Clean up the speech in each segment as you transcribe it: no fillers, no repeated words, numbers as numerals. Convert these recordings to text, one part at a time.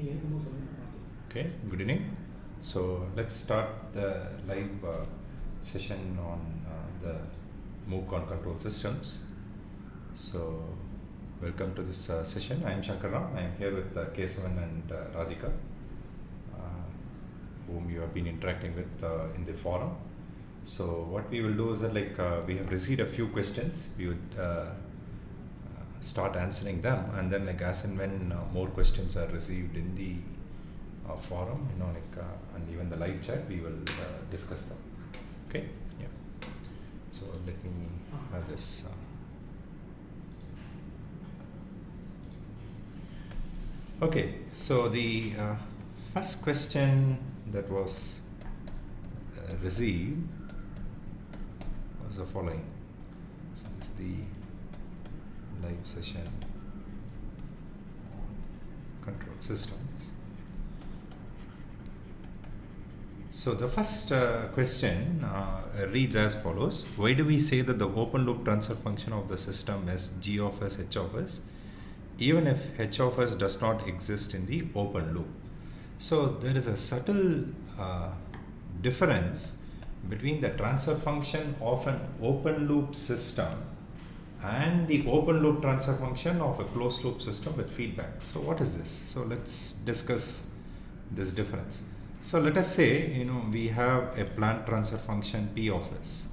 Okay, good evening. So let's start the live session on the MOOC on control systems. So welcome to this session. I am Shankar. I am here with Kesavan and Radhika, whom you have been interacting with in the forum. So what we will do is that we have received a few questions. We would start answering them, and then as and when more questions are received in the forum, and even the live chat, we will discuss them. Okay, yeah. So let me have this. Okay, so the first question that was received was the following. So this is the live session on control systems. So the first question reads as follows: why do we say that the open loop transfer function of the system is g of s h of s even if h of s does not exist in the open loop? So there is a subtle difference between the transfer function of an open loop system and the open loop transfer function of a closed loop system with feedback. So what is this? So let's discuss this difference. So let us say we have a plant transfer function p of s,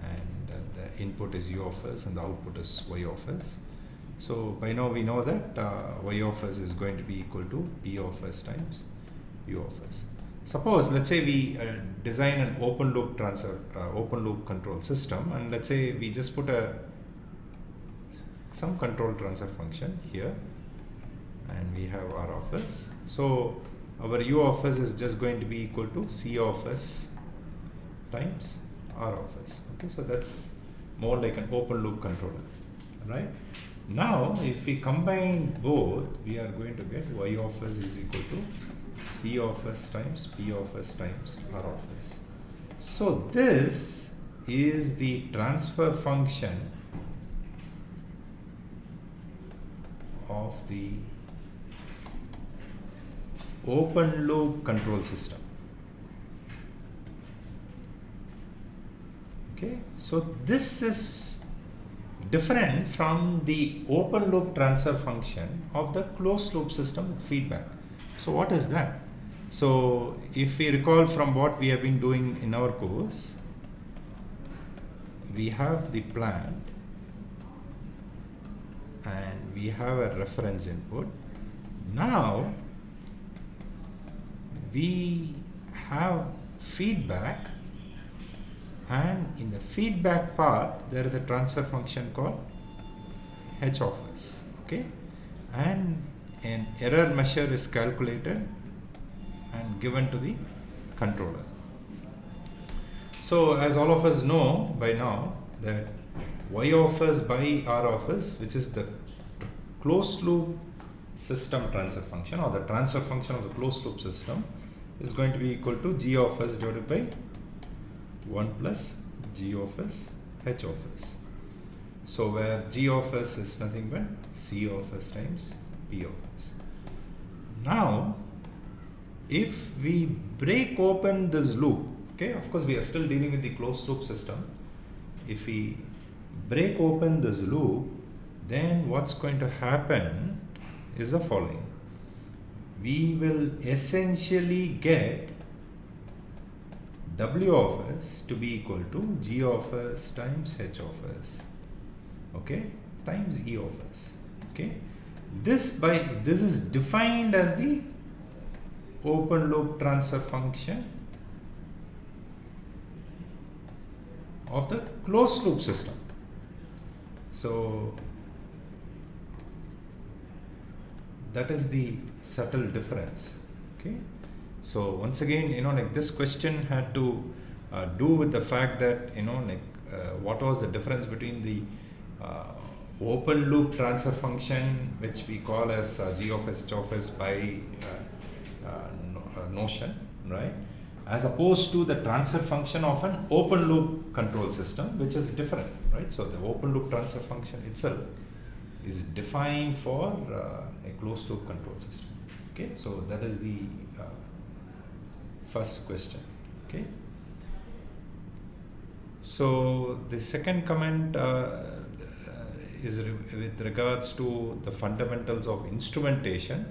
and the input is u of s and the output is y of s. So by now we know that y of s is going to be equal to p of s times u of s. Suppose, let's say we design an open loop control system, and let's say we just put some control transfer function here, and we have r of s. So our u of s is just going to be equal to c of s times r of s. Okay, so that's more like an open loop controller, right? Now if we combine both, we are going to get y of s is equal to c of s times p of s times r of s. So this is the transfer function of the open loop control system. Okay, so this is different from the open loop transfer function of the closed loop system with feedback. So what is that? So if we recall from what we have been doing in our course, we have the plant and we have a reference input. Now we have feedback, and in the feedback part there is a transfer function called h of s. Okay, and an error measure is calculated and given to the controller. So as all of us know by now that y of s by r of s, which is the closed loop system transfer function or the transfer function of the closed loop system, is going to be equal to g of s divided by 1 plus g of s h of s. So where g of s is nothing but c of s times p of s. Now if we break open this loop, okay, of course we are still dealing with the closed loop system. If we break open this loop, then what's going to happen is the following. We will essentially get w of s to be equal to g of s times h of s, okay, times e of s. Okay, this is defined as the open loop transfer function of the closed loop system. So that is the subtle difference. Okay, so once again, this question had to do with the fact that what was the difference between the open loop transfer function, which we call as g of s h of s by notion, right, as opposed to the transfer function of an open loop control system, which is different, right? So the open loop transfer function itself is defined for a closed loop control system. Okay, so that is the first question. Okay. So the second comment is with regards to the fundamentals of instrumentation.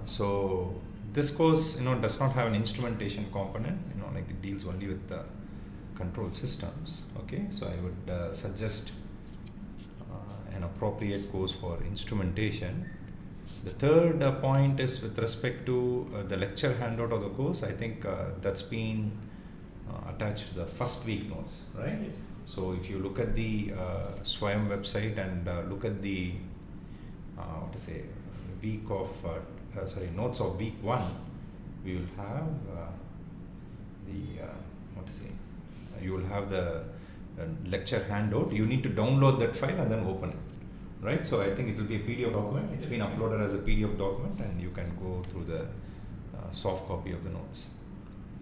So this course, does not have an instrumentation component. Like it deals only with the control systems. Okay, so I would suggest an appropriate course for instrumentation. The third point is with respect to the lecture handout of the course. I think that's been attached to the first week notes, right? Yes. So if you look at the Swayam website and look at the notes of week 1, we will have you will have the lecture handout. You need to download that file and then open it, right? So I think it will be a PDF document. It's been uploaded as a PDF document, and you can go through the soft copy of the notes.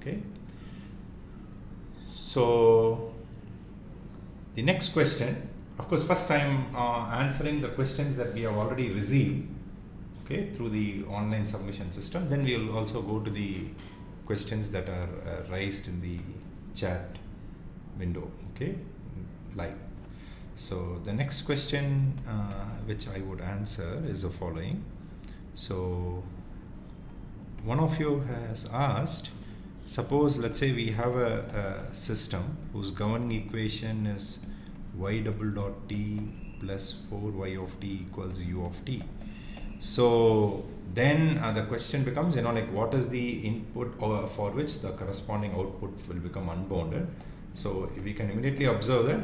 Okay. So the next question, of course, first I'm answering the questions that we have already received, okay, through the online submission system. Then we will also go to the questions that are raised in the chat window, okay, live. So the next question which I would answer is the following. So one of you has asked, suppose let's say we have a system whose governing equation is y double dot t plus 4y of t equals u of t. So then the question becomes, like what is the input for which the corresponding output will become unbounded. So we can immediately observe that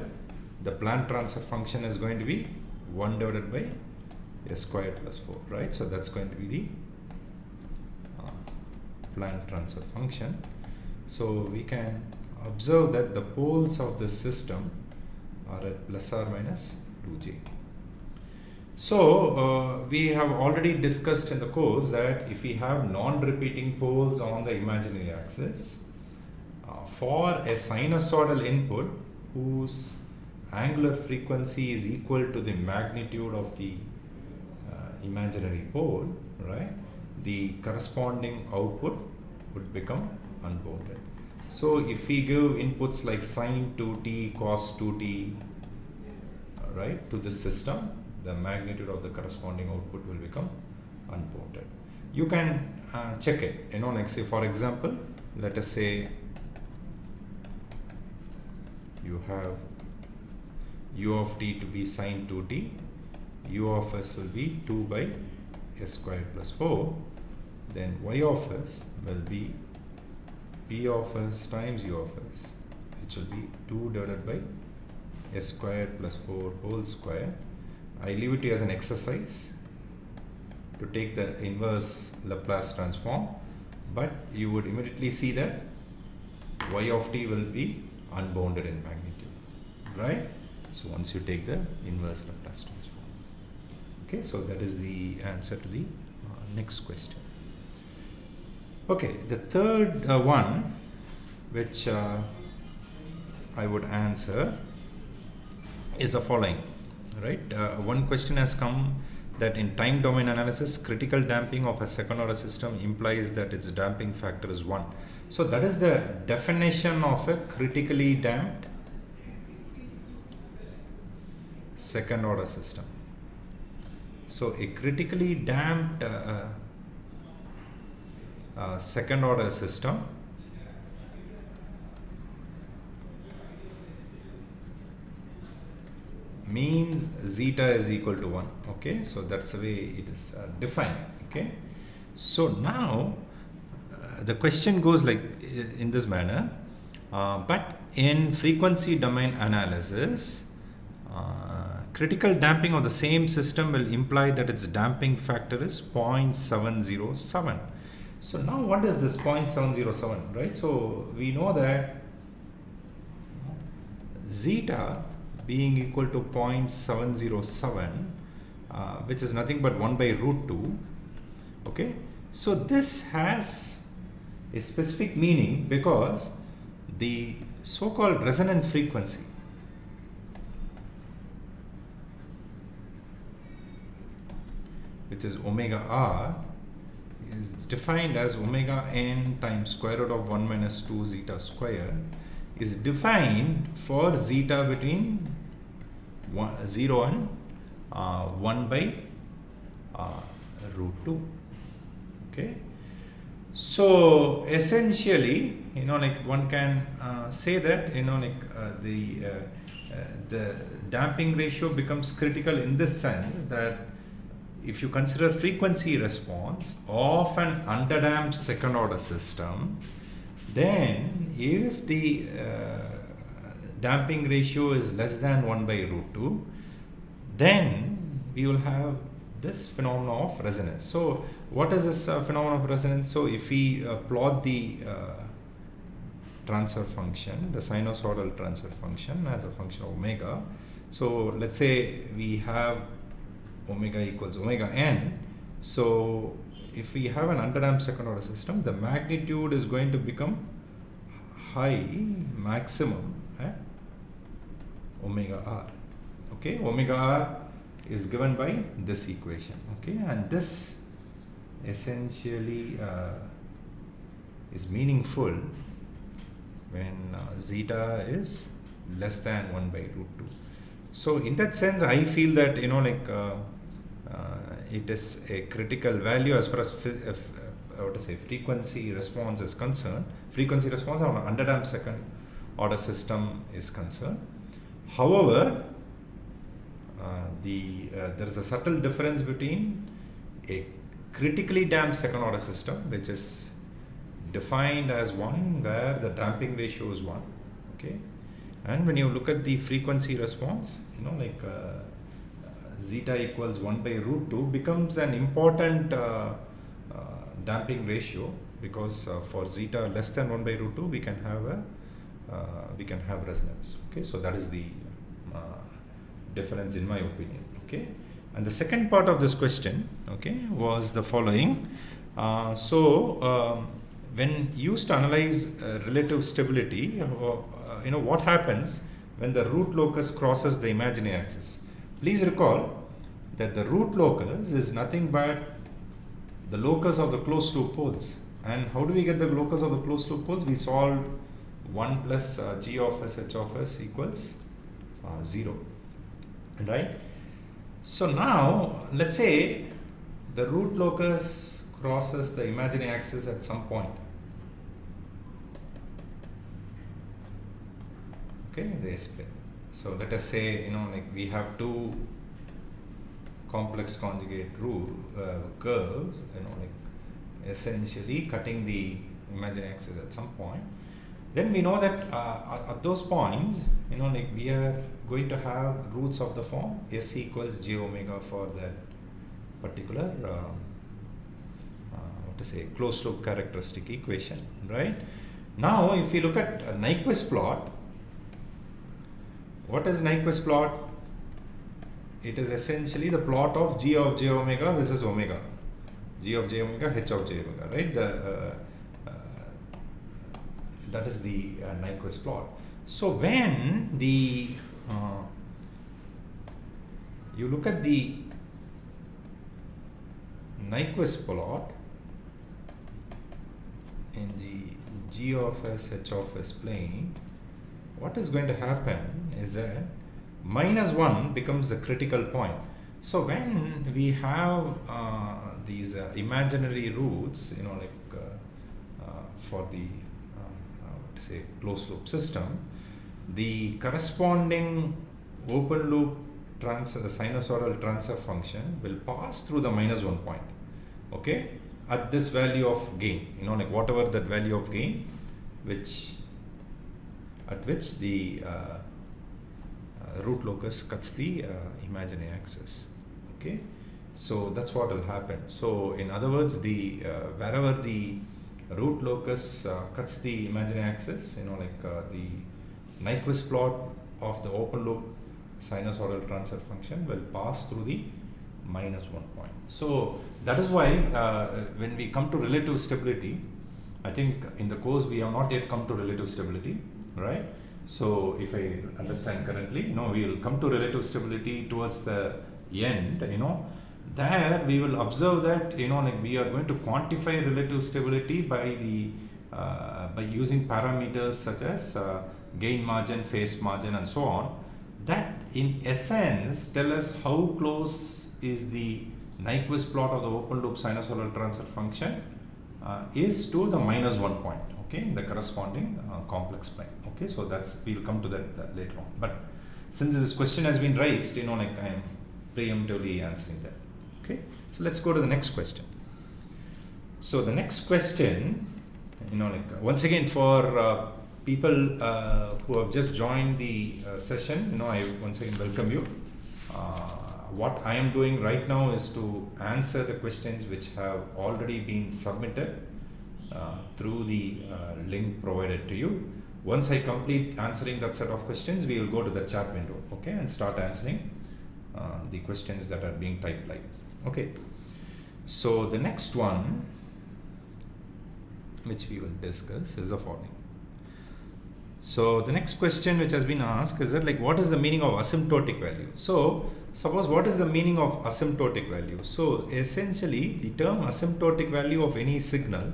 the Planck transfer function is going to be 1 divided by s squared plus 4, right? So that's going to be the Planck transfer function. So we can observe that the poles of the system are at plus or minus 2j. So we have already discussed in the course that if we have non-repeating poles on the imaginary axis, for a sinusoidal input whose angular frequency is equal to the magnitude of the imaginary pole, right, the corresponding output would become unbounded. So if we give inputs like sine 2t, cos 2t, right, to this system, the magnitude of the corresponding output will become unbounded. You can check it, like say for example, let us say you have u of t to be sine 2t, u of s will be 2 by s squared plus 4, then y of s will be p of s times u of s, which will be 2 divided by s squared plus 4 whole square. I leave it to you as an exercise to take the inverse Laplace transform, but you would immediately see that y of t will be unbounded in magnitude, right? So once you take the inverse Laplace transform. Okay, so that is the answer to the next question. Okay, the third one which I would answer is the following, right? One question has come that in time domain analysis, critical damping of a second order system implies that its damping factor is 1. So that is the definition of a critically damped second order system. So a critically damped second order system means zeta is equal to 1. Okay, so that's the way it is defined. Okay, so now the question goes like in this manner, but in frequency domain analysis, critical damping of the same system will imply that its damping factor is 0.707. So now what is this 0.707, right? So we know that zeta being equal to 0.707, which is nothing but 1 by root 2. Okay, so this has a specific meaning because the so-called resonant frequency which is omega r, is defined as omega n times square root of 1 minus 2 zeta square, is defined for zeta between 0 and 1 by root 2. Okay, so essentially, like one can say that the damping ratio becomes critical in this sense that if you consider frequency response of an underdamped second order system, then if the damping ratio is less than 1 by root 2, then we will have this phenomenon of resonance. So what is this phenomenon of resonance? So if we plot the transfer function, the sinusoidal transfer function as a function of omega, so let's say we have omega equals omega n. So if we have an underdamped second order system, the magnitude is going to become high, maximum at omega r. Okay, omega r is given by this equation. Okay, and this essentially is meaningful when zeta is less than 1 by root 2. So in that sense, I feel that it is a critical value as far as frequency response is concerned. Frequency response on an underdamped second order system is concerned. However, there is a subtle difference between a critically damped second order system, which is defined as one where the damping ratio is 1. Okay, and when you look at the frequency response, zeta equals 1 by root 2 becomes an important damping ratio, because for zeta less than 1 by root 2 we can have resonance. Okay, so that is the difference in my opinion. Okay, and the second part of this question, okay, was the following. When used to analyze relative stability, what happens when the root locus crosses the imaginary axis? Please recall that the root locus is nothing but the locus of the closed loop poles. And how do we get the locus of the closed loop poles? We solve 1 plus g of s h of s equals 0. Right? So now let's say the root locus crosses the imaginary axis at some point. Okay, they split. So let us say we have two complex conjugate curves, essentially cutting the imaginary axis at some point. Then we know that at those points, we are going to have roots of the form s equals j omega for that particular closed loop characteristic equation. Right? Now, if we look at a Nyquist plot, what is Nyquist plot? It is essentially the plot of g of j omega versus omega, g of j omega, h of j omega. Right? That is the Nyquist plot. So when you look at the Nyquist plot in the g of s, h of s plane, what is going to happen is that -1 becomes the critical point. So when we have these imaginary roots, for the closed loop system, the corresponding open loop sinusoidal transfer function will pass through the -1 point. Okay, at this value of gain, whatever that value of gain, at which the root locus cuts the imaginary axis. Okay, so that's what will happen. So in other words, wherever the root locus cuts the imaginary axis, the Nyquist plot of the open loop sinusoidal transfer function will pass through the -1 point. So that is why when we come to relative stability, I think in the course we have not yet come to relative stability, right? So if I understand correctly, we will come to relative stability towards the end, there we will observe that, like we are going to quantify relative stability by using parameters such as gain margin, phase margin, and so on, that in essence tell us how close is the Nyquist plot of the open loop sinusoidal transfer function is to the -1 point, okay, in the corresponding complex plane. Okay, so we'll come to that later on. But since this question has been raised, like I am preemptively answering that. Okay, so let's go to the next question. So the next question, like once again for people who have just joined the session, I once again welcome you. What I am doing right now is to answer the questions which have already been submitted through the link provided to you. Once I complete answering that set of questions, we will go to the chat window, okay, and start answering the questions that are being typed live. Okay, so the next one which we will discuss is the following. So the next question which has been asked is that, like, what is the meaning of asymptotic value? So suppose, what is the meaning of asymptotic value? So essentially the term asymptotic value of any signal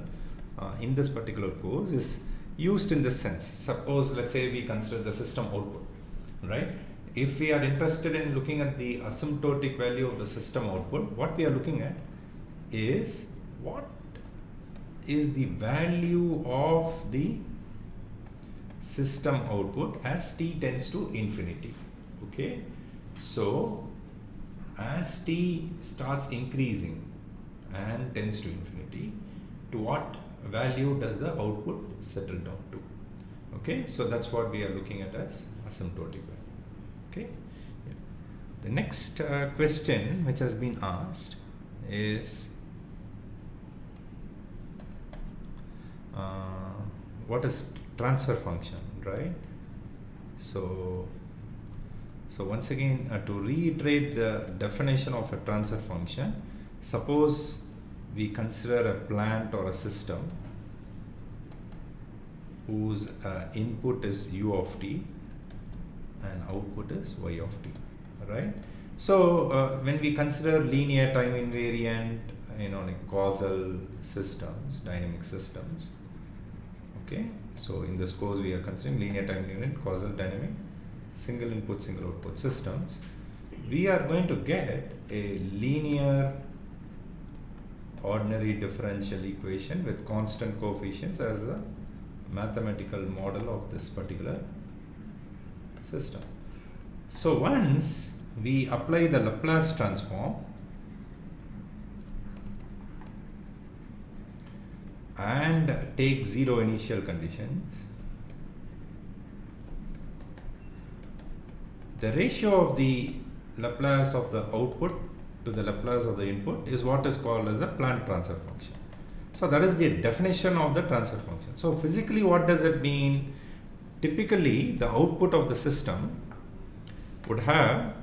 in this particular course is used in this sense. Suppose, let's say we consider the system output, right? If we are interested in looking at the asymptotic value of the system output, what we are looking at is what is the value of the system output as t tends to infinity. Okay, so as t starts increasing and tends to infinity, to what value does the output settle down to? Okay, so that's what we are looking at as asymptotic value. Okay, yeah. The next question which has been asked is what is transfer function, right? So once again, to reiterate the definition of a transfer function, suppose we consider a plant or a system whose input is u of t and output is y of t, right? So when we consider linear time invariant, like causal systems, dynamic systems, okay, so in this course we are considering linear time invariant, causal, dynamic, single input, single output systems, we are going to get a linear ordinary differential equation with constant coefficients as a mathematical model of this particular system. So once we apply the Laplace transform and take zero initial conditions, the ratio of the Laplace of the output to the Laplace of the input is what is called as a plant transfer function. So that is the definition of the transfer function. So physically, what does it mean? Typically, the output of the system would have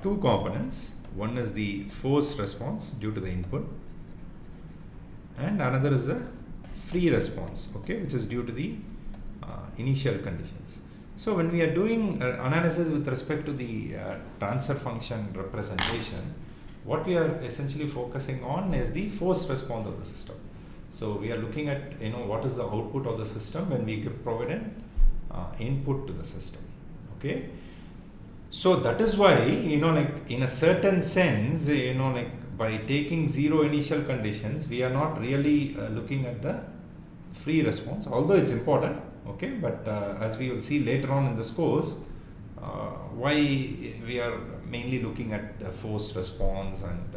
two components. One is the forced response due to the input, and another is the free response, okay, which is due to the initial conditions. So when we are doing analysis with respect to the transfer function representation, what we are essentially focusing on is the forced response of the system. So we are looking at what is the output of the system when we provide an input to the system. Okay, so that is why like in a certain sense, like by taking zero initial conditions, we are not really looking at the free response, although it's important. Okay, but as we will see later on in this course, why we are mainly looking at the forced response and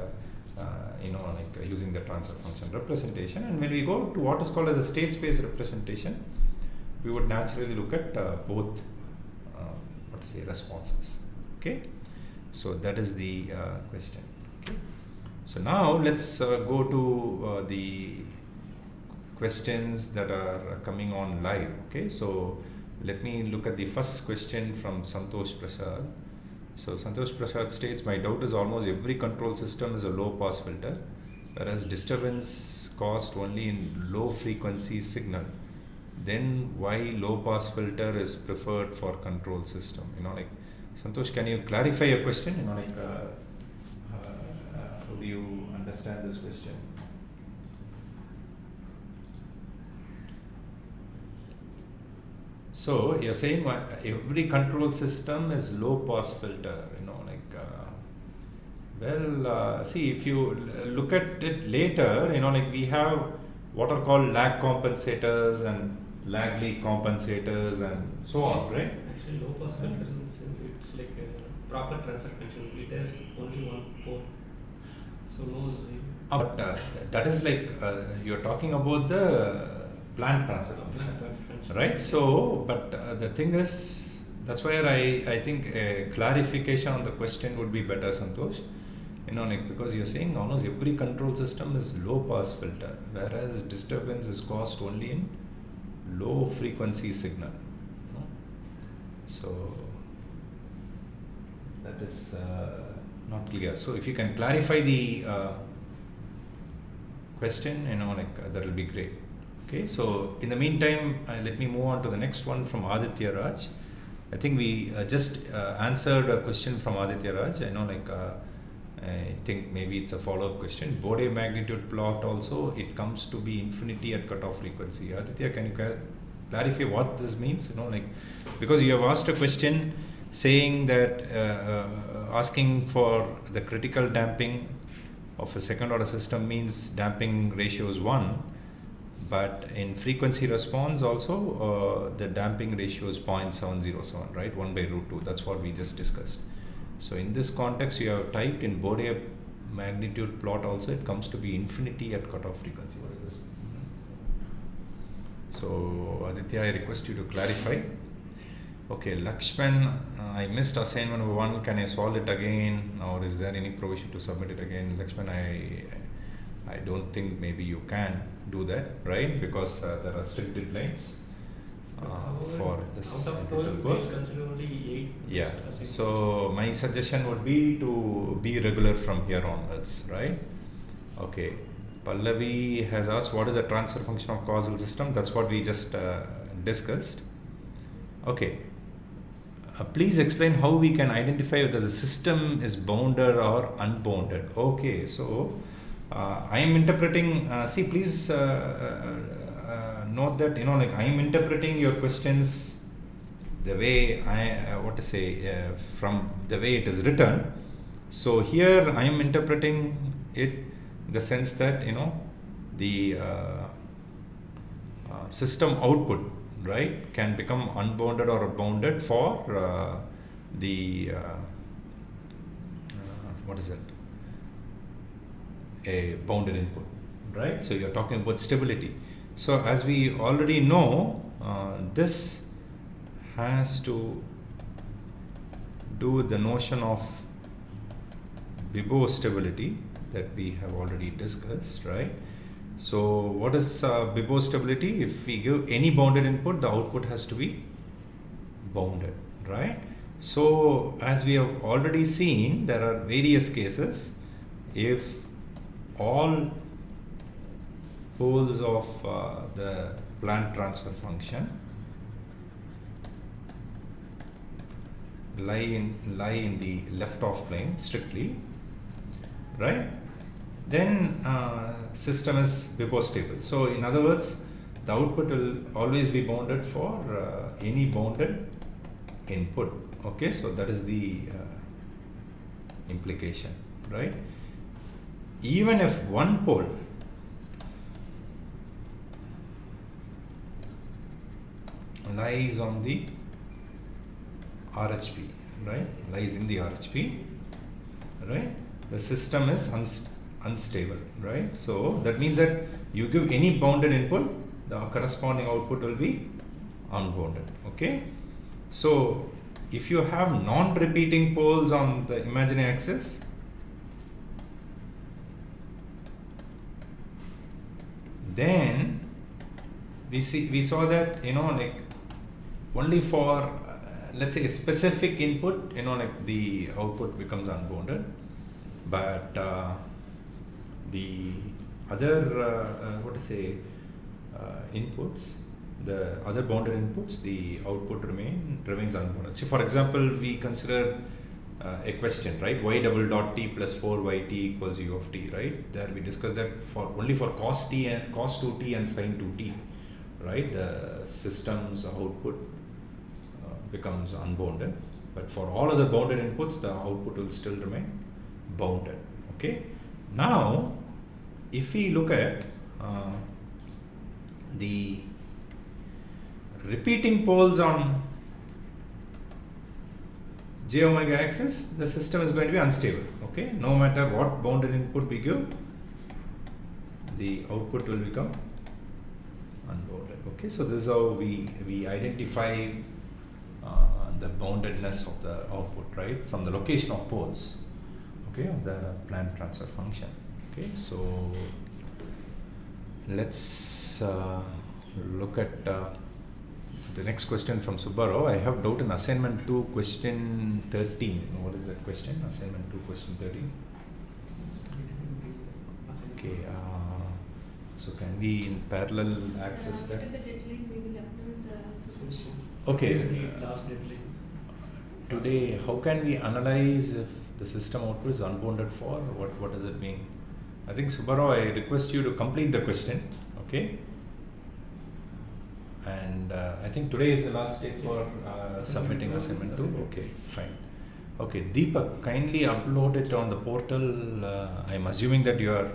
like using the transfer function representation. And when we go to what is called as a state space representation, we would naturally look at both responses. Okay, so that is the question. Okay, so now let's go to the questions that are coming on live. Okay, so let me look at the first question from Santosh Prasad. So Santosh Prasad states, my doubt is almost every control system is a low pass filter, whereas disturbance caused only in low frequency signal. Then why low pass filter is preferred for control system? Like Santosh, can you clarify your question? You know, like, how do you understand this question? So you're saying every control system is low pass filter, you know, like, see, if you look at it later, you know, like we have what are called lag compensators and lag leak compensators and so on, right? Actually, low pass filter in the sense it's like a proper transfer function. It has only one port, so no Z. But that is like you're talking about the plant transfer function, right? So, but the thing is, that's where I think a clarification on the question would be better, Santosh. You know, like, because you're saying almost every control system is low pass filter, whereas disturbance is caused only in low frequency signal. You know? So that is not clear. So if you can clarify the question, you know, like that will be great. Okay, so in the meantime, let me move on to the next one from Aditya Raj. I think we just answered a question from Aditya Raj. I know, like, I think maybe it's a follow-up question. Bode magnitude plot also, it comes to be infinity at cutoff frequency. Aditya, can you clarify what this means? You know, like, because you have asked a question saying that asking for the critical damping of a second order system means damping ratio is 1, but in frequency response also the damping ratio is 0.707, right? 1 by root 2. That's what we just discussed. So in this context, you have typed in Bode magnitude plot also, it comes to be infinity at cutoff frequency. What is this? So Aditya, I request you to clarify. Okay, Lakshman, I missed assignment number 1. Can I solve it again, or is there any provision to submit it again? Lakshman, I don't think maybe you can do that, right? Because there are strict deadlines for this. Out of 12, we consider only 8. Yeah. So my suggestion would be to be regular from here onwards, right? Okay. Pallavi has asked, what is the transfer function of causal system? That's what we just discussed. Okay. Please explain how we can identify whether the system is bounded or unbounded. Okay, so I am interpreting. See, please note that, you know, like, I am interpreting your questions the way from the way it is written. So here I am interpreting it in the sense that, you know, the system output, right, can become unbounded or bounded for the what is it? A bounded input, right? So you're talking about stability. So as we already know, this has to do with the notion of Bibo stability that we have already discussed, right? So what is Bibo stability? If we give any bounded input, the output has to be bounded, right? So as we have already seen, there are various cases. If all poles of the plant transfer function lie in the left off plane strictly, right, then system is Bibo stable. So in other words, the output will always be bounded for any bounded input. Okay, so that is the implication, right? Even if one pole lies on the RHP, right, lies in the RHP, right, the system is unstable, right? So that means that you give any bounded input, the corresponding output will be unbounded. Okay, so if you have non-repeating poles on the imaginary axis, then we saw that, you know, like, only for let's say a specific input, you know, like, the output becomes unbounded, but the other inputs, the other bounded inputs, the output remains unbounded. See, for example, we consider a question, right? Y double dot t plus 4yt equals u of t, right? There we discussed that for only for cos t and cos 2t and sin 2t, right? The system's output becomes unbounded, but for all other bounded inputs, the output will still remain bounded. Okay. Now, if we look at the repeating poles on j omega axis, the system is going to be unstable. Okay, no matter what bounded input we give, the output will become unbounded. Okay, so this is how we identify the boundedness of the output, right, from the location of poles, okay, of the Planck transfer function. Okay, so let's look at the next question from Subbarao. I have doubt in assignment 2 question 13. What is that question? Assignment 2 question 13. Okay, so can we in parallel access that? After the deadline, we will upload the solutions. Okay. Last deadline. Today, how can we analyze if the system output is unbounded for? What does it mean? I think Subbarao, I request you to complete the question. Okay. And I think today is the last date for submitting assignment 2. Okay, fine. Okay, Deepak, kindly upload it on the portal. I'm assuming that you are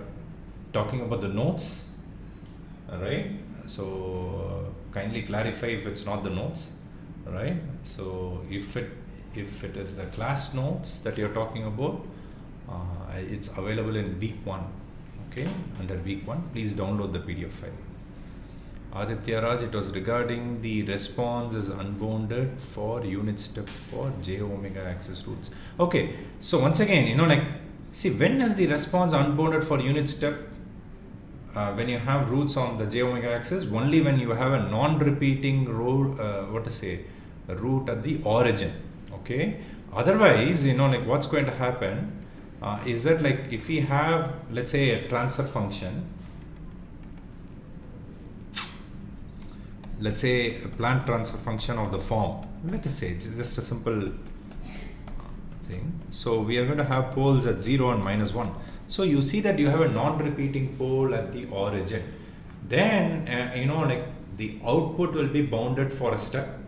talking about the notes, right? So kindly clarify if it's not the notes, right? So if it is the class notes that you're talking about, it's available in week 1. Okay, under week 1, please download the PDF file. Aditya Raj, it was regarding the response is unbounded for unit step for j omega axis roots. Okay, so once again, like, see, when is the response unbounded for unit step? When you have roots on the j omega axis, only when you have a non-repeating root, root at the origin. Okay, otherwise, like, what's going to happen is that, like, if we have, let's say, a transfer function, let's say a Planck transfer function of the form, let us say just a simple thing. So we are going to have poles at 0 and -1. So you see that you have a non-repeating pole at the origin. Then like, the output will be bounded for a step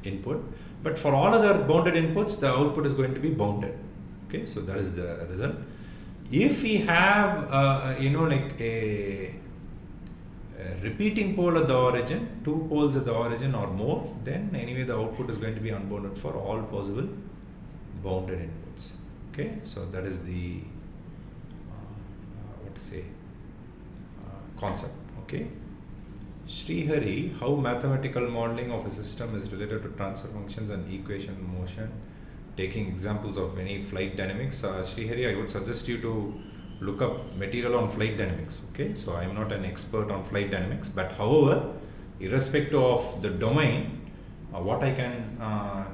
input, but for all other bounded inputs, the output is going to be bounded. Okay, so that is the result. If we have like a repeating pole at the origin, 2 poles at the origin or more, then anyway the output is going to be unbounded for all possible bounded inputs. Okay, so that is the concept. Okay, Srihari, how mathematical modeling of a system is related to transfer functions and equation motion, taking examples of any flight dynamics. Srihari, I would suggest you to look up material on flight dynamics. Okay, so I am not an expert on flight dynamics, but however, irrespective of the domain, what I can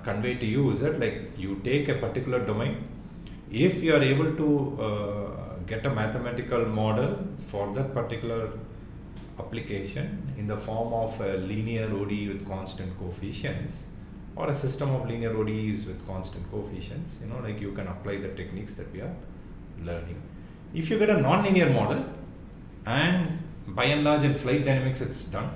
convey to you is that, like, you take a particular domain, if you are able to get a mathematical model for that particular application in the form of a linear ODE with constant coefficients, or a system of linear ODEs with constant coefficients, like, you can apply the techniques that we are learning. If you get a non-linear model, and by and large in flight dynamics it's done,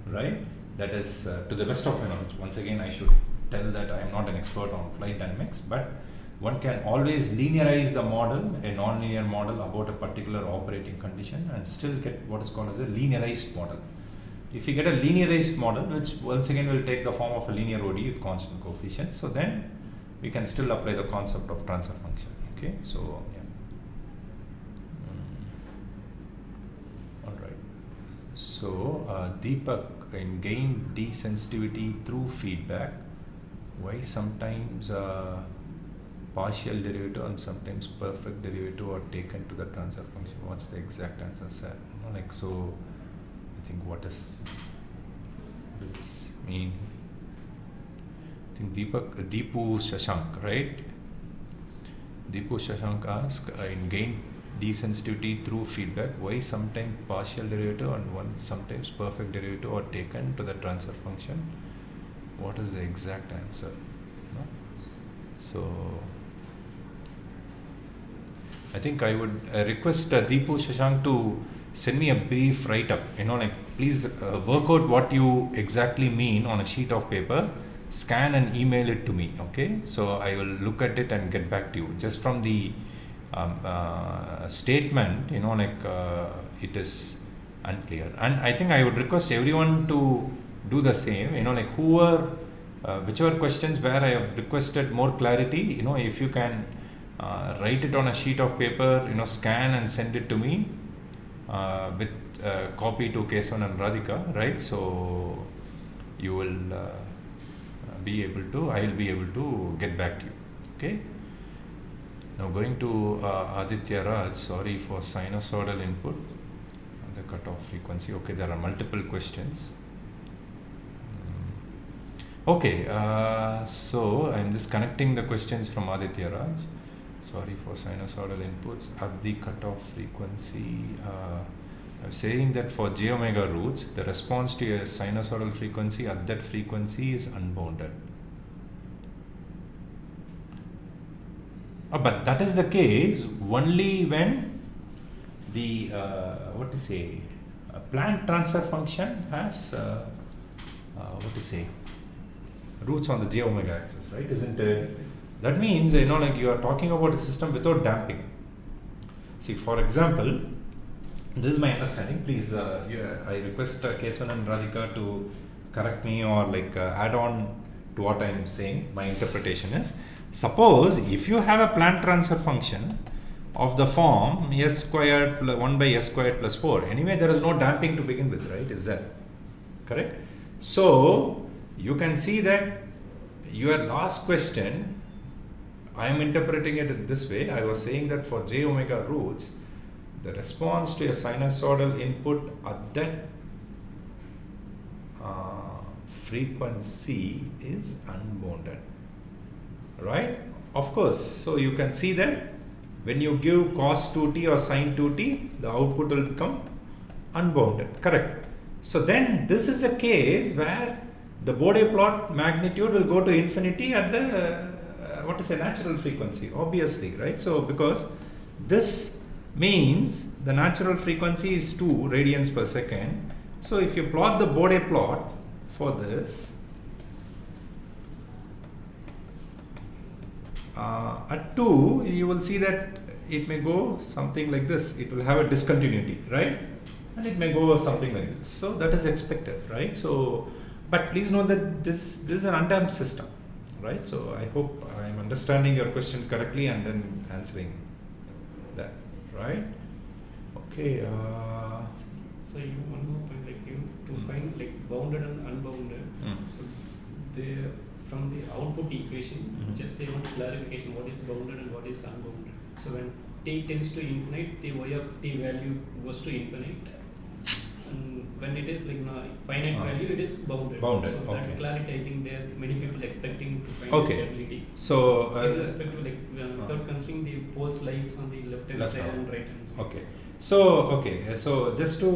right? That is to the best of my knowledge. Once again, I should tell that I am not an expert on flight dynamics, but one can always linearize the model, a non-linear model about a particular operating condition, and still get what is called as a linearized model. If you get a linearized model, which once again will take the form of a linear ODE with constant coefficients, so then we can still apply the concept of transfer function. Okay, so yeah. Alright. So Deepak, in gain desensitivity through feedback, why sometimes partial derivative and sometimes perfect derivative are taken to the transfer function? What's the exact answer, sir? Like, so I think what does this mean? I think Deepu Shashank, right? Deepu Shashank asked, in gain desensitivity through feedback, why sometimes partial derivative and one sometimes perfect derivative are taken to the transfer function, what is the exact answer? No? So I think I would request Deepu Shashank to send me a brief write-up, like please work out what you exactly mean on a sheet of paper, scan and email it to me, okay? So I will look at it and get back to you. Just from the statement, it is unclear. And I think I would request everyone to do the same, whichever questions where I have requested more clarity, if you can write it on a sheet of paper, scan and send it to me with copy to Kesavan and Radhika, right? So you will be able to, I will be able to get back to you, okay? Now going to Aditya Raj, sorry for sinusoidal input, the cutoff frequency, okay, there are multiple questions. Okay, so I'm just connecting the questions from Aditya Raj. Sorry for sinusoidal inputs at the cutoff frequency. I'm saying that for j omega roots, the response to a sinusoidal frequency at that frequency is unbounded. But that is the case only when the Planck transfer function has roots on the j omega axis, right? Isn't it? That means you are talking about a system without damping. See, for example, this is my understanding. Please, I request Kesavan and Radhika to correct me or add on to what I am saying. My interpretation is, suppose if you have a Planck transfer function of the form s squared 1 by s squared plus 4, anyway there is no damping to begin with, right? Is that correct? So you can see that your last question, I am interpreting it in this way. I was saying that for j omega roots, the response to a sinusoidal input at that frequency is unbounded, right? Of course. So you can see that when you give cos 2t or sin 2t, the output will become unbounded, correct? So then this is a case where the Bode plot magnitude will go to infinity at the natural frequency, obviously, right? So because this means the natural frequency is 2 radians per second. So if you plot the Bode plot for this at 2, you will see that it may go something like this. It will have a discontinuity, right? And it may go something like this. So that is expected, right? So, but please note that this is an undamped system, right? So I hope I am understanding your question correctly and then answering that, right? Okay. So you one more point, to find bounded and unbounded. So they from the output equation, just they want clarification what is bounded and what is unbounded. So when t tends to infinite, the y of t value goes to infinite. And when it is finite value, it is bounded. Bounded. So okay. that clarity, I think there are many people expecting to find okay. stability. So with respect to without considering the poles lies on the left hand side and right hand side. Okay. So just to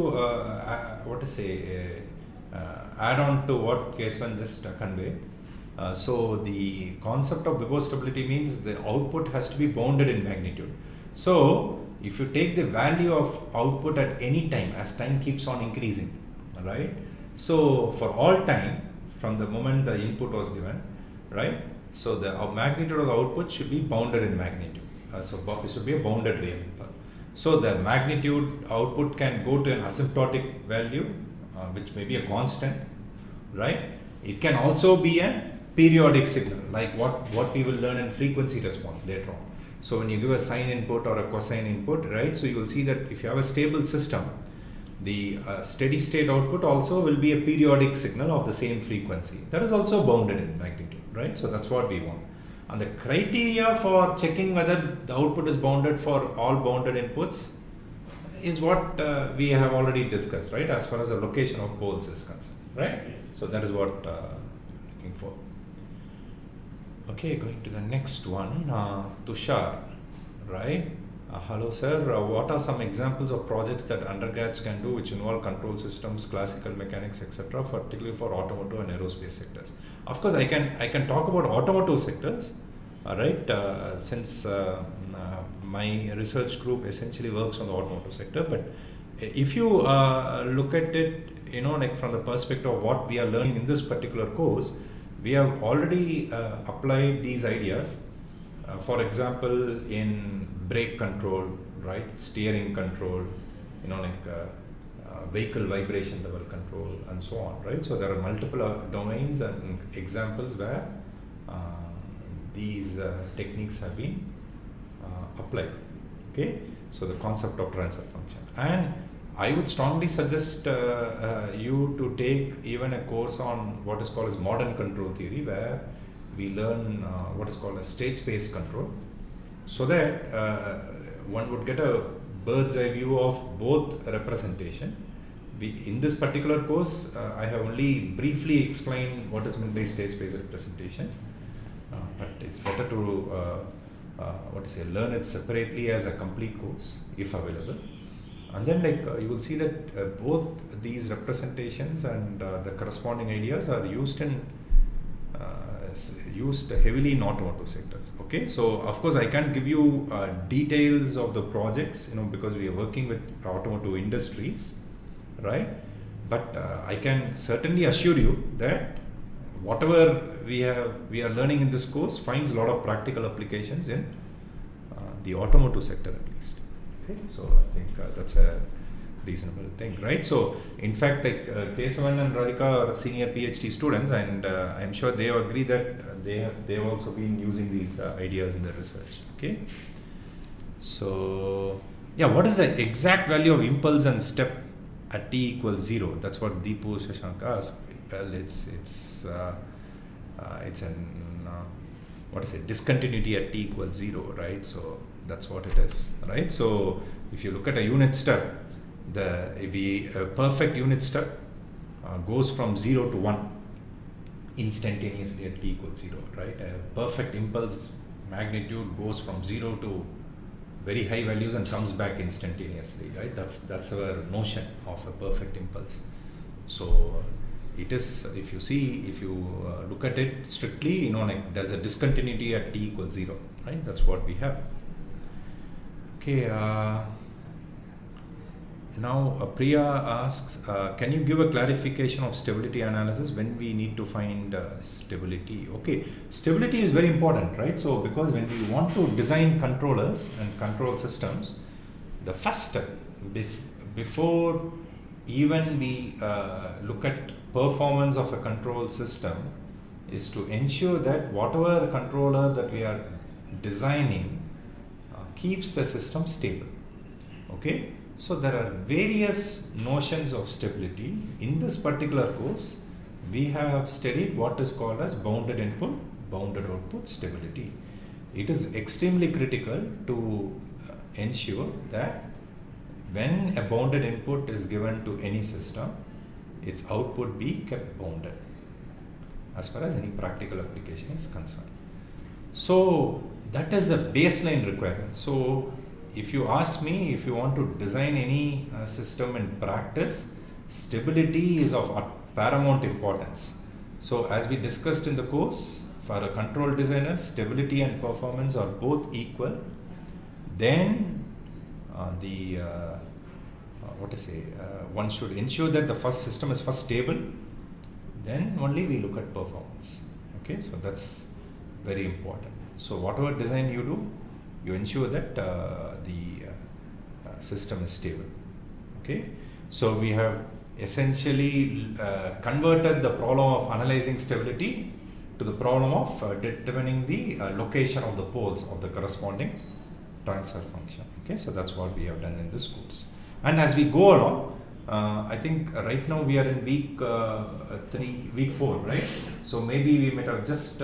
add on to what Kesavan just conveyed. So the concept of Bibo stability means the output has to be bounded in magnitude. So if you take the value of output at any time as time keeps on increasing, right? So for all time from the moment the input was given, right? So the magnitude of the output should be bounded in magnitude. So it should be a bounded real number. So the magnitude output can go to an asymptotic value, which may be a constant, right? It can also be a periodic signal, like what we will learn in frequency response later on. So when you give a sine input or a cosine input, right? So you will see that if you have a stable system, the steady state output also will be a periodic signal of the same frequency. That is also bounded in magnitude, right? So that's what we want. And the criteria for checking whether the output is bounded for all bounded inputs is what we have already discussed, right? As far as the location of poles is concerned, right? Yes. So that is what looking for. Okay, going to the next one, Tushar, right? Hello sir, what are some examples of projects that undergrads can do which involve control systems, classical mechanics, etc., particularly for automotive and aerospace sectors? Of course, I can talk about automotive sectors, right? Since my research group essentially works on the automotive sector, but if you look at it, like from the perspective of what we are learning in this particular course, we have already applied these ideas. For example, in brake control, right, steering control, vehicle vibration level control, and so on, right? So there are multiple domains and examples where these techniques have been applied. Okay, so the concept of transfer function, and I would strongly suggest you to take even a course on what is called as modern control theory, where we learn what is called a state space control, so that one would get a bird's eye view of both representation. In this particular course, I have only briefly explained what is meant by state space representation, but it's better to learn it separately as a complete course if available. And then you will see that both these representations and the corresponding ideas are used heavily in automotive sectors. Okay, so of course I can't give you details of the projects, because we are working with automotive industries, right? But I can certainly assure you that whatever we are learning in this course finds a lot of practical applications in the automotive sector at least. Okay, so I think that's a reasonable thing, right? So in fact, Kesavan and Radhika are senior PhD students, and I'm sure they agree that they've also been using these ideas in their research. Okay, so yeah, what is the exact value of impulse and step at t equals 0? That's what C.S.Shankar asked. Well, it's an discontinuity at t equals 0, right? So that's what it is, right? So if you look at a unit step, a perfect unit step goes from 0 to 1 instantaneously at t equals 0, right? A perfect impulse magnitude goes from 0 to very high values and comes back instantaneously, right? That's our notion of a perfect impulse. So it is, if you look at it strictly, there's a discontinuity at t equals 0, right? That's what we have. Okay, now Priya asks, can you give a clarification of stability analysis when we need to find stability? Okay, stability is very important, right? So because when we want to design controllers and control systems, the first step before even we look at performance of a control system is to ensure that whatever controller that we are designing keeps the system stable. Okay, so there are various notions of stability. In this particular course, we have studied what is called as bounded input, bounded output stability. It is extremely critical to ensure that when a bounded input is given to any system, its output be kept bounded as far as any practical application is concerned. So that is a baseline requirement. So if you ask me, if you want to design any system in practice, stability is of paramount importance. So as we discussed in the course, for a control designer, stability and performance are both equal. Then one should ensure that the first system is first stable, then only we look at performance. Okay, so that's very important. So whatever design you do, you ensure that the system is stable. Okay, so we have essentially converted the problem of analyzing stability to the problem of determining the location of the poles of the corresponding transfer function. Okay, so that's what we have done in this course. And as we go along, I think right now we are in week 4, right? So maybe we might have just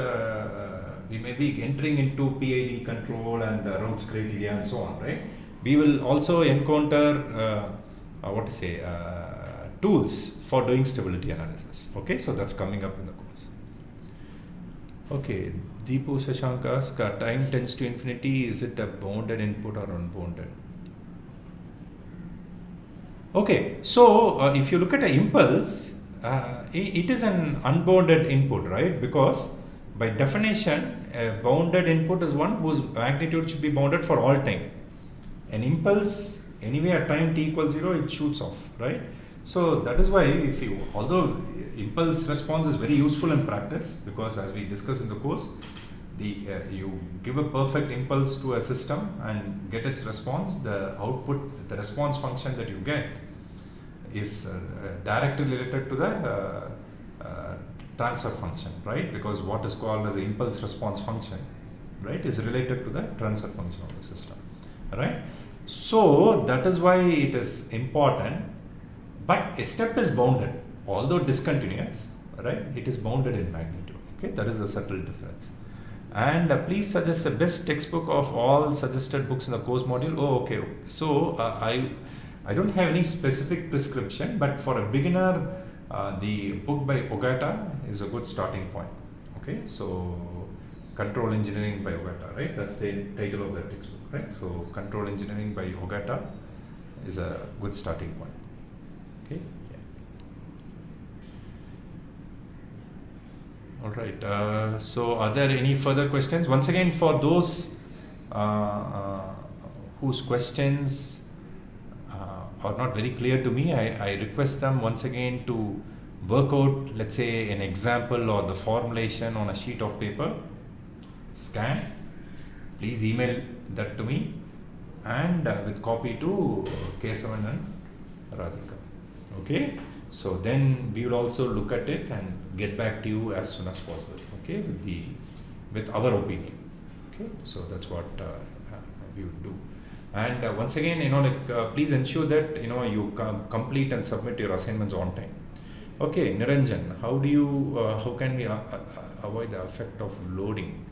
we may be entering into PID control and routes criteria and so on, right? We will also encounter tools for doing stability analysis. Okay, so that's coming up in the course. Okay, Deepu C.S.Shankar asks, time tends to infinity, is it a bounded input or unbounded? Okay, so if you look at an impulse, it is an unbounded input, right? Because by definition, a bounded input is one whose magnitude should be bounded for all time. An impulse, anyway at time t equals 0, it shoots off, right? So that is why if you, although impulse response is very useful in practice, because as we discussed in the course, you give a perfect impulse to a system and get its response, the output, the response function that you get is directly related to the transfer function, right? Because what is called as the impulse response function, right, is related to the transfer function of the system, right? So that is why it is important, but a step is bounded, although discontinuous, right? It is bounded in magnitude. Okay, that is the subtle difference. And please suggest the best textbook of all suggested books in the course module. Oh, okay. So I don't have any specific prescription, but for a beginner, the book by Ogata is a good starting point. Okay, so Control Engineering by Ogata, right? That's the title of that textbook, right? So Control Engineering by Ogata is a good starting point. Okay. All right. So, are there any further questions? Once again, for those whose questions are not very clear to me, I request them once again to work out, let's say, an example or the formulation on a sheet of paper, scan, please email that to me, and with copy to Kesavan and Radhika. Okay. So then we will also look at it and get back to you as soon as possible. Okay, with our opinion. Okay, so that's what we would do. And once again, please ensure that you complete and submit your assignments on time. Okay, Niranjan, how can we avoid the effect of loading?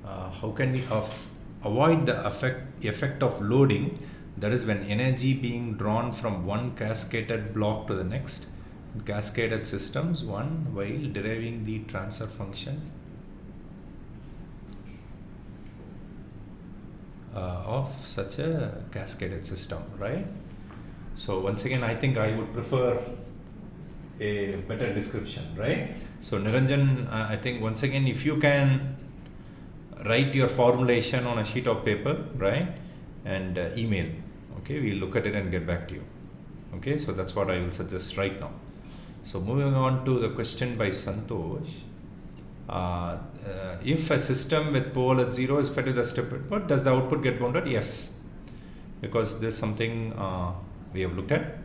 How can we avoid the effect of loading? That is when energy being drawn from one cascaded block to the next, cascaded systems, one while deriving the transfer function of such a cascaded system, right? So once again, I think I would prefer a better description, right? So Niranjan, I think once again, if you can write your formulation on a sheet of paper, right, and email. Okay, we'll look at it and get back to you. Okay, so that's what I will suggest right now. So moving on to the question by Santosh. If a system with pole at 0 is fed with a step input, does the output get bounded? Yes, because there's something we have looked at,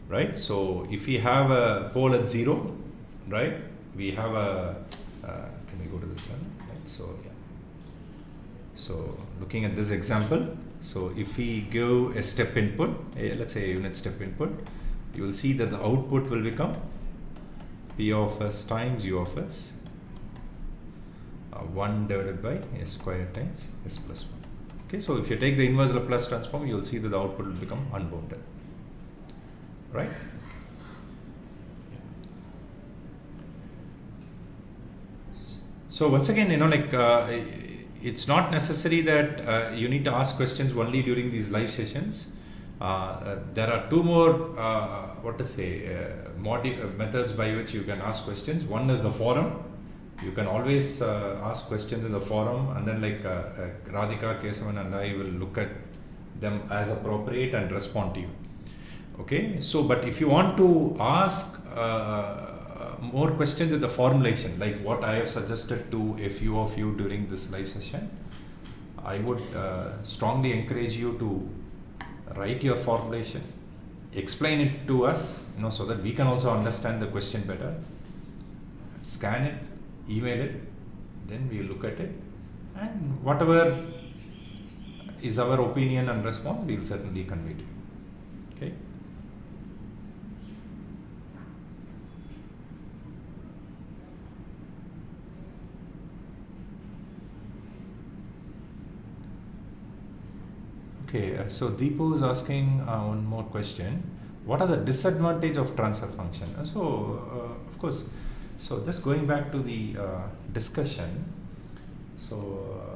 right? So if we have a pole at 0, right, we have a, can we go to this one? Right, so yeah. So looking at this example, so if we give a step input, let's say a unit step input, you will see that the output will become P of s times U of s, 1 divided by s squared times s plus 1. Okay, so if you take the inverse Laplace transform, you will see that the output will become unbounded, right? So once again, it's not necessary that you need to ask questions only during these live sessions. There are two more methods by which you can ask questions. One is the forum. You can always ask questions in the forum, and then Radhika, Kesavan and I will look at them as appropriate and respond to you. Okay, so but if you want to ask more questions in the formulation, like what I have suggested to a few of you during this live session, I would strongly encourage you to write your formulation, explain it to us, so that we can also understand the question better, scan it, email it, then we will look at it, and whatever is our opinion and response, we will certainly convey to you. Okay. Okay, so Deepu is asking one more question. What are the disadvantages of transfer function? So, of course, So just going back to the discussion. So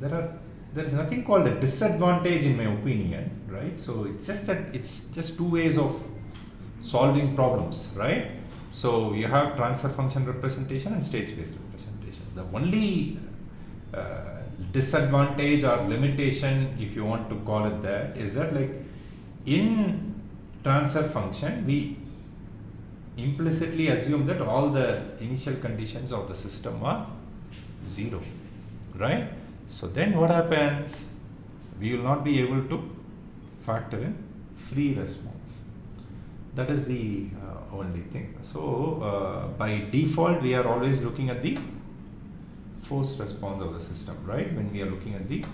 there is nothing called a disadvantage in my opinion, right? So it's just that it's just two ways of solving problems, right? So you have transfer function representation and state space representation. The only disadvantage or limitation, if you want to call it that, is that like in transfer function we implicitly assume that all the initial conditions of the system are 0, right? So then what happens? We will not be able to factor in free response. That is the only thing. So by default we are always looking at the forced response of the system, right? When we are looking at the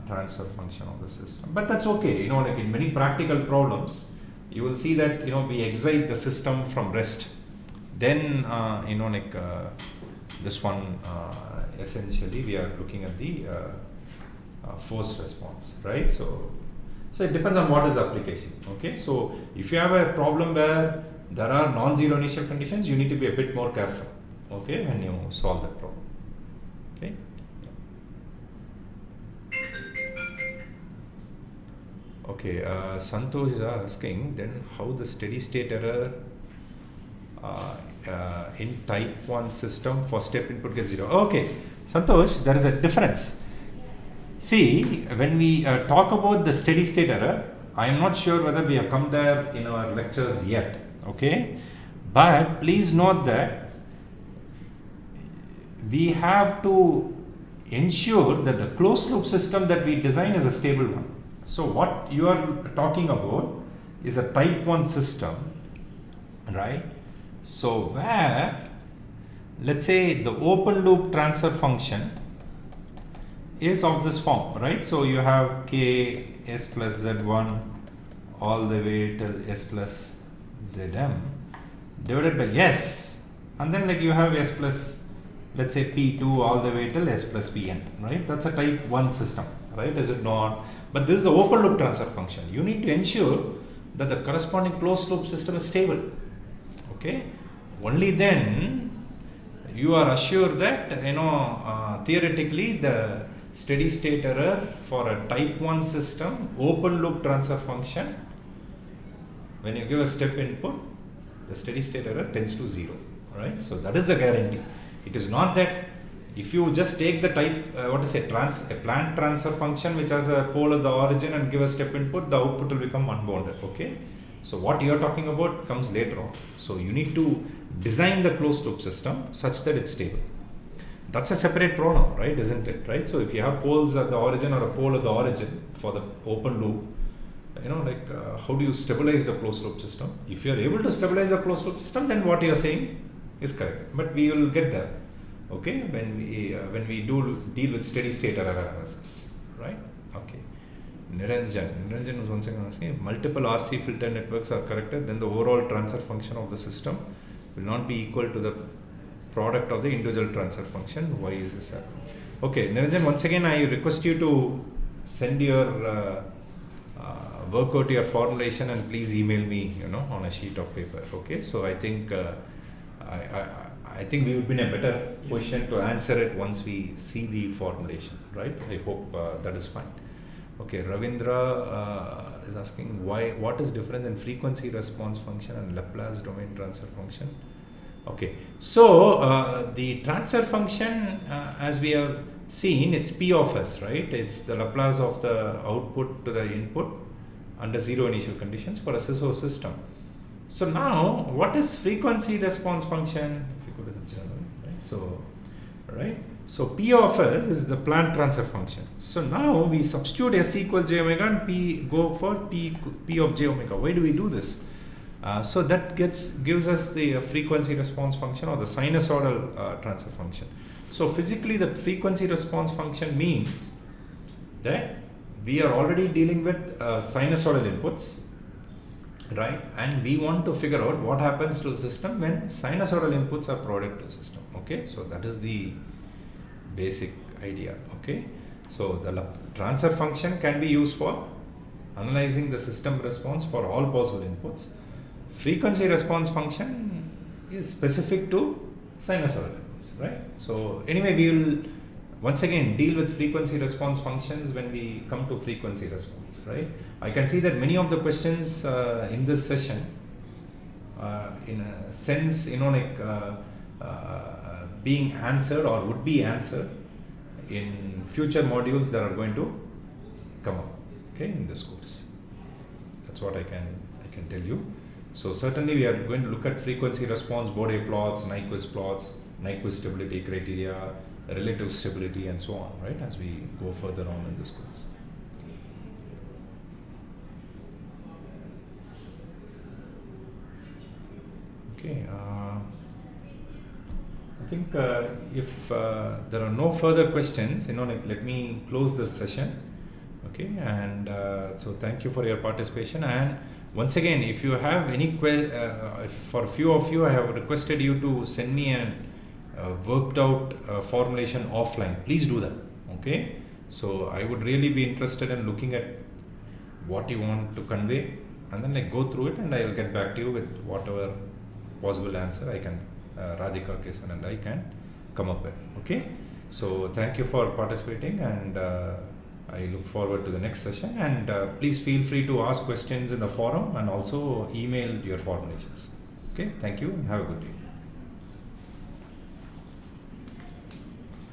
transfer function of the system. But that's okay, you know, like in many practical problems you will see that, you know, we excite the system from rest. Then you know, like this one essentially we are looking at the forced response, right? So it depends on what is the application. Okay, so if you have a problem where there are non-zero initial conditions, you need to be a bit more careful, okay, when you solve that problem. Okay. Okay, Santosh is asking then how the steady state error in type 1 system for step input gets 0. Okay, Santosh, there is a difference. See, when we talk about the steady state error, I am not sure whether we have come there in our lectures yet, okay? But please note that we have to ensure that the closed loop system that we design is a stable one. So what you are talking about is a type 1 system, right? So where, let's say the open loop transfer function is of this form, right? So you have k s plus z1 all the way till s plus zm divided by s, and then like you have s plus, let's say p2 all the way till s plus pn, right? That's a type 1 system, right? Is it not? But this is the open loop transfer function. You need to ensure that the corresponding closed loop system is stable, okay? Only then you are assured that, you know, theoretically the steady state error for a type 1 system open loop transfer function, when you give a step input, the steady state error tends to 0, right? So that is the guarantee. It is not that if you just take the type a plant transfer function which has a pole at the origin and give a step input, the output will become unbounded, okay? So what you are talking about comes later on. So you need to design the closed loop system such that it's stable. That's a separate problem, right? Isn't it, right? So if you have poles at the origin or a pole at the origin for the open loop, you know, like how do you stabilize the closed loop system? If you are able to stabilize the closed loop system, then what you are saying is correct. But we will get there, okay, when we do deal with steady state error analysis, right? Okay. Niranjan was once again asking, multiple RC filter networks are corrected, then the overall transfer function of the system will not be equal to the product of the individual transfer function. Why is this happening? Okay, Niranjan, once again I request you to send your work out your formulation and please email me, you know, on a sheet of paper. Okay, so I think I think we will be in a better position to answer it once we see the formulation, right? I hope that is fine. Okay, Ravindra is asking what is difference in frequency response function and Laplace domain transfer function? Okay, so the transfer function, as we have seen, it's P of S, right? It's the Laplace of the output to the input under zero initial conditions for a SISO system. So now, what is frequency response function? If you go to the journal, right? So, right? So P of S is the plant transfer function. So now we substitute S equals j omega and P go for P of j omega. Why do we do this? So that gives us the frequency response function or the sinusoidal transfer function. So physically the frequency response function means that we are already dealing with sinusoidal inputs, right? And we want to figure out what happens to the system when sinusoidal inputs are provided to the system. Okay, so that is the basic idea. Okay, so the transfer function can be used for analyzing the system response for all possible inputs. Frequency response function is specific to sinusoidal inverse, right? So anyway, we will once again deal with frequency response functions when we come to frequency response, right? I can see that many of the questions in this session, in a sense, being answered or would be answered in future modules that are going to come up, okay, in this course. That's what I can tell you. So certainly we are going to look at frequency response, Bode plots, Nyquist stability criteria, relative stability, and so on, right, as we go further on in this course. Okay, I think if there are no further questions, let me close this session. Okay, and so thank you for your participation. And once again, if you have any for a few of you, I have requested you to send me a worked out formulation offline. Please do that. Okay, so I would really be interested in looking at what you want to convey, and then go through it, and I will get back to you with whatever possible answer I can, Radhika Kesan and I can come up with. Okay, so thank you for participating, and I look forward to the next session, and please feel free to ask questions in the forum and also email your formulations. Okay, thank you and have a good day.